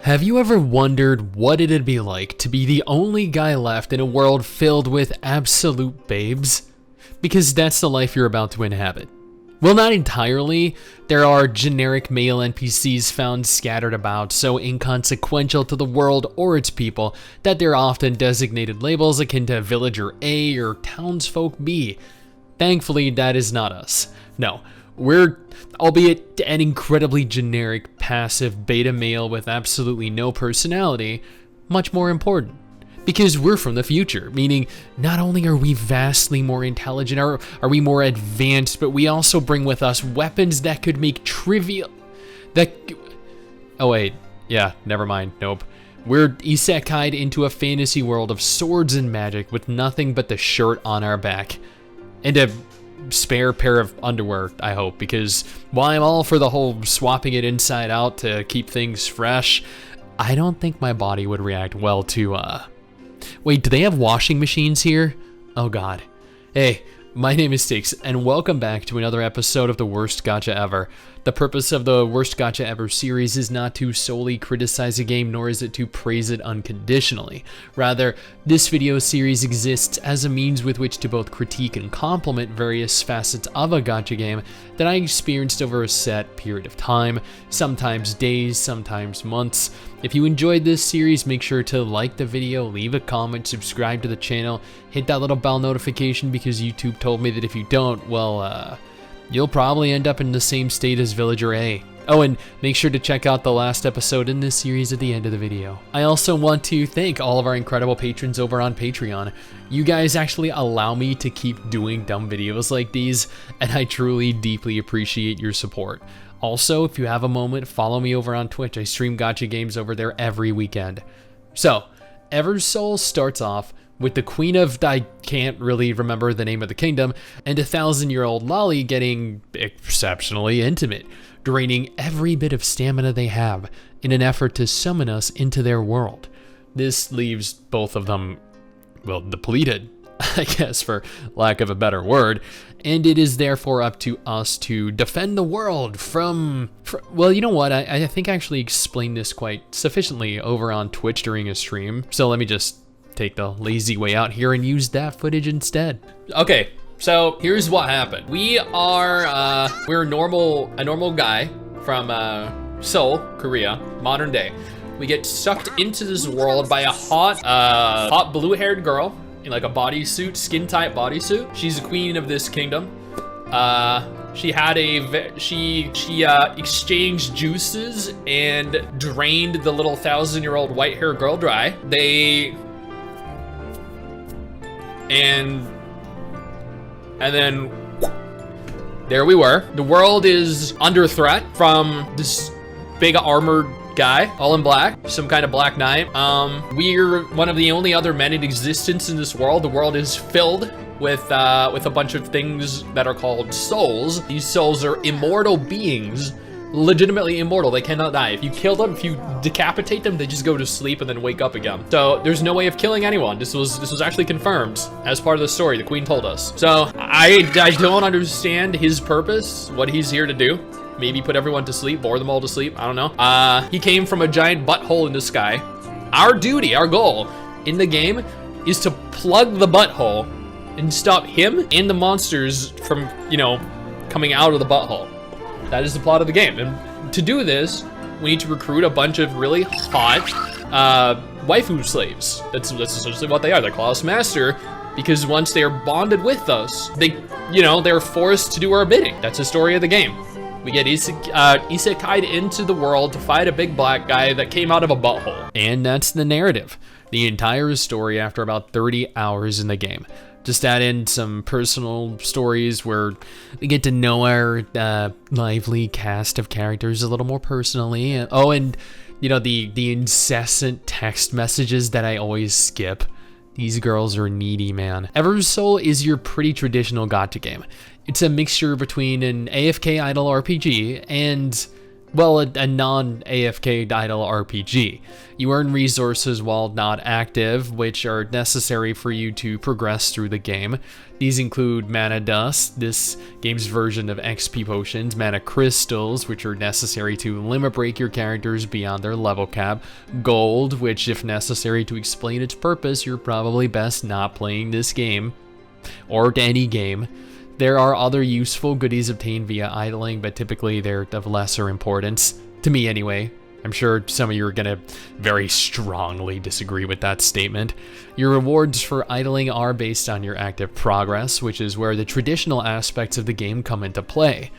Have you ever wondered what it'd be like to be the only guy left in a world filled with absolute babes? Because that's the life you're about to inhabit. Well, not entirely. There are generic male NPCs found scattered about, so inconsequential to the world or its people that they're often designated labels akin to Villager A or Townsfolk B. Thankfully, that is not us. No. We're, albeit an incredibly generic, passive beta male with absolutely no personality, much more important. Because we're from the future, meaning not only are we vastly more intelligent, are we more advanced, but we also bring with us weapons that could make trivial... Oh wait, yeah, never mind, nope. We're isekai'd into a fantasy world of swords and magic with nothing but the shirt on our back. And a spare pair of underwear, I hope, because while I'm all for the whole swapping it inside out to keep things fresh, I don't think my body would react well to, Wait, do they have washing machines here? Oh god. Hey, my name is Stix, and welcome back to another episode of the Worst Gacha Ever. The purpose of the Worst Gacha Ever series is not to solely criticize a game, nor is it to praise it unconditionally. Rather, this video series exists as a means with which to both critique and compliment various facets of a gacha game that I experienced over a set period of time, sometimes days, sometimes months. If you enjoyed this series, make sure to like the video, leave a comment, subscribe to the channel, hit that little bell notification because YouTube told me that if you don't, well, you'll probably end up in the same state as Villager A. Oh, and make sure to check out the last episode in this series at the end of the video. I also want to thank all of our incredible patrons over on Patreon. You guys actually allow me to keep doing dumb videos like these, and I truly deeply appreciate your support. Also, if you have a moment, follow me over on Twitch. I stream gacha games over there every weekend. So, Eversoul starts off with the queen of, I can't really remember the name of the kingdom, and a 1,000-year-old lolly getting exceptionally intimate, draining every bit of stamina they have in an effort to summon us into their world. This leaves both of them, well, depleted, I guess, for lack of a better word, and it is therefore up to us to defend the world from well, you know what, I think I actually explained this quite sufficiently over on Twitch during a stream, so let me just take the lazy way out here and use that footage instead. Okay, so here's what happened. We're a normal guy from Seoul, Korea, modern day. We get sucked into this world by a hot blue-haired girl in like a bodysuit, skin-tight bodysuit. She's the queen of this kingdom. She exchanged juices and drained the little 1,000-year-old white-haired girl dry. And then there we were. The world is under threat from this big armored guy, all in black, some kind of black knight. We're one of the only other men in existence in this world. The world is filled with a bunch of things that are called souls. These souls are immortal beings, legitimately immortal. They cannot die. If you kill them, if you decapitate them, they just go to sleep and then wake up again. So there's no way of killing anyone. This was actually confirmed as part of the story. The queen told us. So I don't understand his purpose, what he's here to do. Maybe put everyone to sleep, bore them all to sleep, I don't know. He came from a giant butthole in the sky. Our duty, our goal in the game is to plug the butthole and stop him and the monsters from, you know, coming out of the butthole. That is the plot of the game. And to do this, we need to recruit a bunch of really hot waifu slaves. That's essentially what they are. They call us master because once they are bonded with us, they're forced to do our bidding. That's the story of the game. We get isekai'd into the world to fight a big black guy that came out of a butthole. And that's the narrative. The entire story after about 30 hours in the game. Just add in some personal stories where we get to know our lively cast of characters a little more personally. Oh, and you know, the incessant text messages that I always skip. These girls are needy, man. Eversoul is your pretty traditional gacha game. It's a mixture between an AFK idle RPG and well, a non-AFK idle RPG. You earn resources while not active, which are necessary for you to progress through the game. These include mana dust, this game's version of XP potions, mana crystals, which are necessary to limit break your characters beyond their level cap, gold, which if necessary to explain its purpose, you're probably best not playing this game, or any game. There are other useful goodies obtained via idling, but typically they're of lesser importance, to me anyway. I'm sure some of you are gonna very strongly disagree with that statement. Your rewards for idling are based on your active progress, which is where the traditional aspects of the game come into play.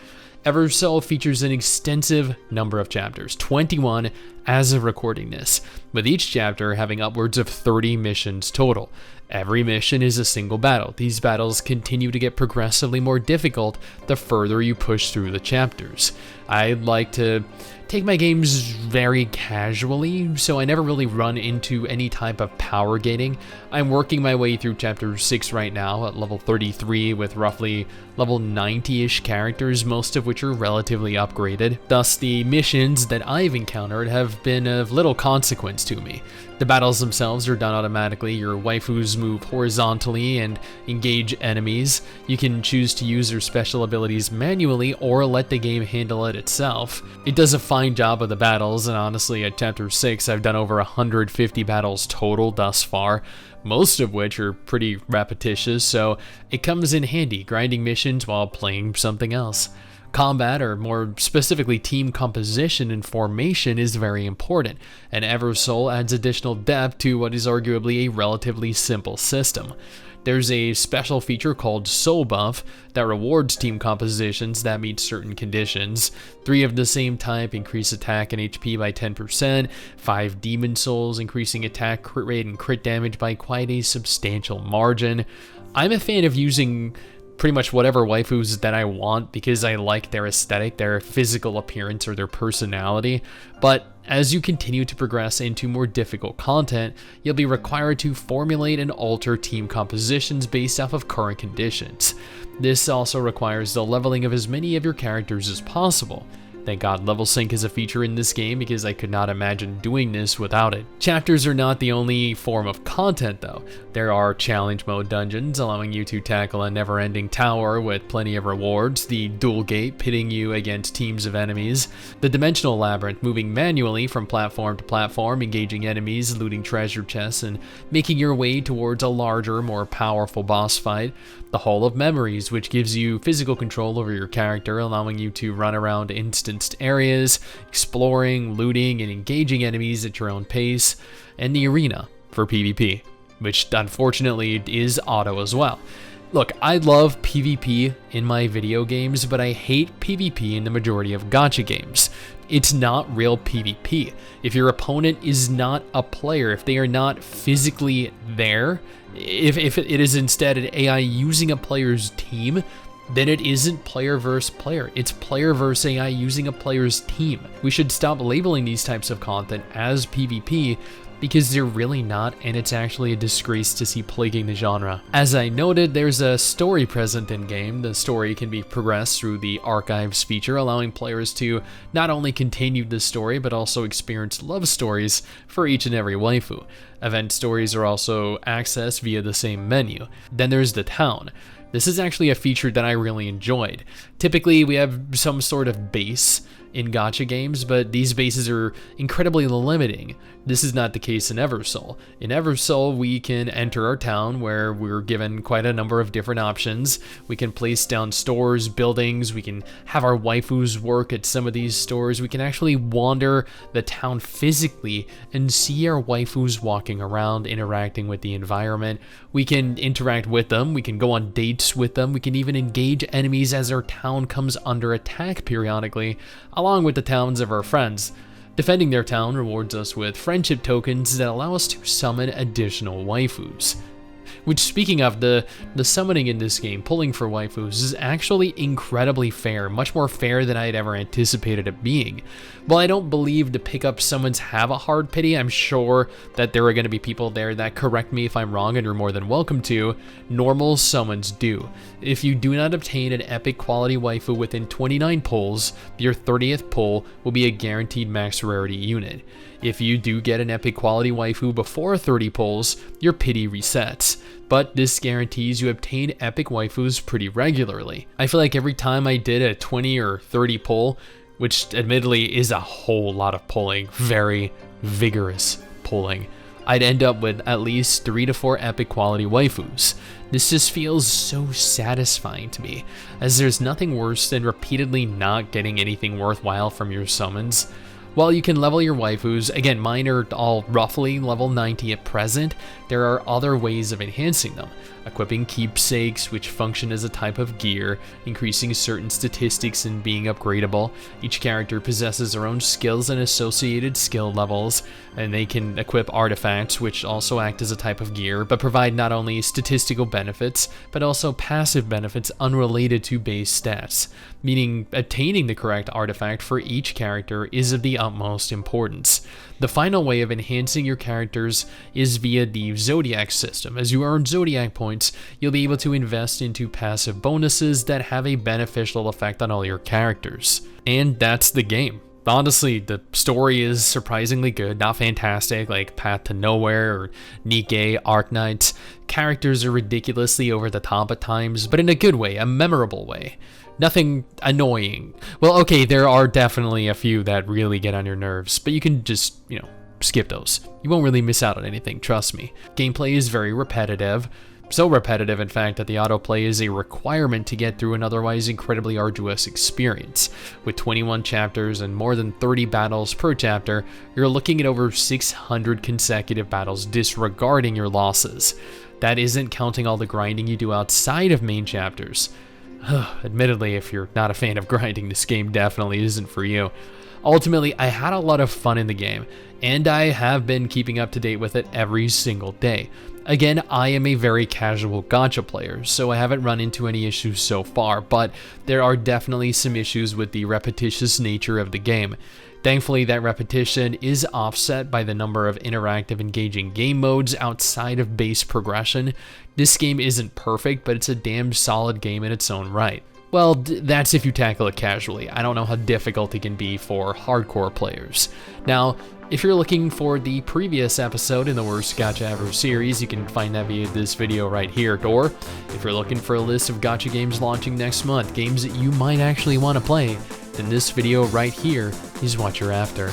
Eversoul features an extensive number of chapters, 21 as of recording this, with each chapter having upwards of 30 missions total. Every mission is a single battle. These battles continue to get progressively more difficult the further you push through the chapters. I like to take my games very casually, so I never really run into any type of power gating. I'm working my way through chapter 6 right now at level 33 with roughly level 90-ish characters, most of which are relatively upgraded. Thus, the missions that I've encountered have been of little consequence to me. The battles themselves are done automatically. Your waifus move horizontally and engage enemies. You can choose to use their special abilities manually or let the game handle it itself. It does a fine job of the battles, and honestly at chapter 6 I've done over 150 battles total thus far, most of which are pretty repetitious, so it comes in handy grinding missions while playing something else. Combat, or more specifically team composition and formation, is very important, and Eversoul adds additional depth to what is arguably a relatively simple system. There's a special feature called Soul Buff that rewards team compositions that meet certain conditions. 3 of the same type increase attack and HP by 10%, 5 Demon Souls increasing attack, crit rate, and crit damage by quite a substantial margin. I'm a fan of using pretty much whatever waifus that I want because I like their aesthetic, their physical appearance, or their personality, but as you continue to progress into more difficult content, you'll be required to formulate and alter team compositions based off of current conditions. This also requires the leveling of as many of your characters as possible. Thank God level sync is a feature in this game because I could not imagine doing this without it. Chapters are not the only form of content though. There are challenge mode dungeons allowing you to tackle a never-ending tower with plenty of rewards, the dual gate pitting you against teams of enemies, the dimensional labyrinth moving manually from platform to platform, engaging enemies, looting treasure chests, and making your way towards a larger, more powerful boss fight, the Hall of Memories, which gives you physical control over your character, allowing you to run around instanced areas, exploring, looting, and engaging enemies at your own pace, and the Arena for PvP, which unfortunately is auto as well. Look, I love PvP in my video games, but I hate PvP in the majority of gacha games. It's not real PvP. If your opponent is not a player, if they are not physically there, if it is instead an AI using a player's team, then it isn't player versus player. It's player versus AI using a player's team. We should stop labeling these types of content as PvP because they're really not, and it's actually a disgrace to see plaguing the genre. As I noted, there's a story present in-game. The story can be progressed through the Archives feature, allowing players to not only continue the story, but also experience love stories for each and every waifu. Event stories are also accessed via the same menu. Then there's the town. This is actually a feature that I really enjoyed. Typically, we have some sort of base in gacha games, but these bases are incredibly limiting. This is not the case in Eversoul. In Eversoul, we can enter our town where we're given quite a number of different options. We can place down stores, buildings, we can have our waifus work at some of these stores, we can actually wander the town physically and see our waifus walking around, interacting with the environment. We can interact with them, we can go on dates with them, we can even engage enemies as our town comes under attack periodically, along with the towns of our friends. Defending their town rewards us with friendship tokens that allow us to summon additional waifus. Which, speaking of, the summoning in this game, pulling for waifus, is actually incredibly fair, much more fair than I had ever anticipated it being. While I don't believe the pickup summons have a hard pity, I'm sure that there are going to be people there that correct me if I'm wrong, and you're more than welcome to. Normal summons do. If you do not obtain an epic quality waifu within 29 pulls, your 30th pull will be a guaranteed max rarity unit. If you do get an epic quality waifu before 30 pulls, your pity resets. But this guarantees you obtain epic waifus pretty regularly. I feel like every time I did a 20 or 30 pull, which admittedly is a whole lot of pulling, very vigorous pulling, I'd end up with at least 3 to 4 epic quality waifus. This just feels so satisfying to me, as there's nothing worse than repeatedly not getting anything worthwhile from your summons. While you can level your waifus, again, mine are all roughly level 90 at present, there are other ways of enhancing them. Equipping keepsakes, which function as a type of gear, increasing certain statistics and being upgradable. Each character possesses their own skills and associated skill levels, and they can equip artifacts, which also act as a type of gear, but provide not only statistical benefits, but also passive benefits unrelated to base stats, meaning obtaining the correct artifact for each character is of the utmost importance. The final way of enhancing your characters is via the Zodiac system. As you earn Zodiac points, you'll be able to invest into passive bonuses that have a beneficial effect on all your characters. And that's the game. Honestly, the story is surprisingly good, not fantastic like Path to Nowhere or Nikkei Arknights. Characters are ridiculously over the top at times, but in a good way, a memorable way. Nothing annoying. Well, okay, there are definitely a few that really get on your nerves, but you can just, skip those. You won't really miss out on anything, trust me. Gameplay is very repetitive. So repetitive, in fact, that the autoplay is a requirement to get through an otherwise incredibly arduous experience. With 21 chapters and more than 30 battles per chapter, you're looking at over 600 consecutive battles disregarding your losses. That isn't counting all the grinding you do outside of main chapters. Admittedly, if you're not a fan of grinding, this game definitely isn't for you. Ultimately, I had a lot of fun in the game, and I have been keeping up to date with it every single day. Again, I am a very casual gacha player, so I haven't run into any issues so far, but there are definitely some issues with the repetitious nature of the game. Thankfully, that repetition is offset by the number of interactive engaging game modes outside of base progression. This game isn't perfect, but it's a damn solid game in its own right. Well, that's if you tackle it casually. I don't know how difficult it can be for hardcore players. Now, if you're looking for the previous episode in the Worst Gacha Ever series, you can find that via this video right here. Or, if you're looking for a list of gacha games launching next month, games that you might actually want to play, then this video right here is what you're after.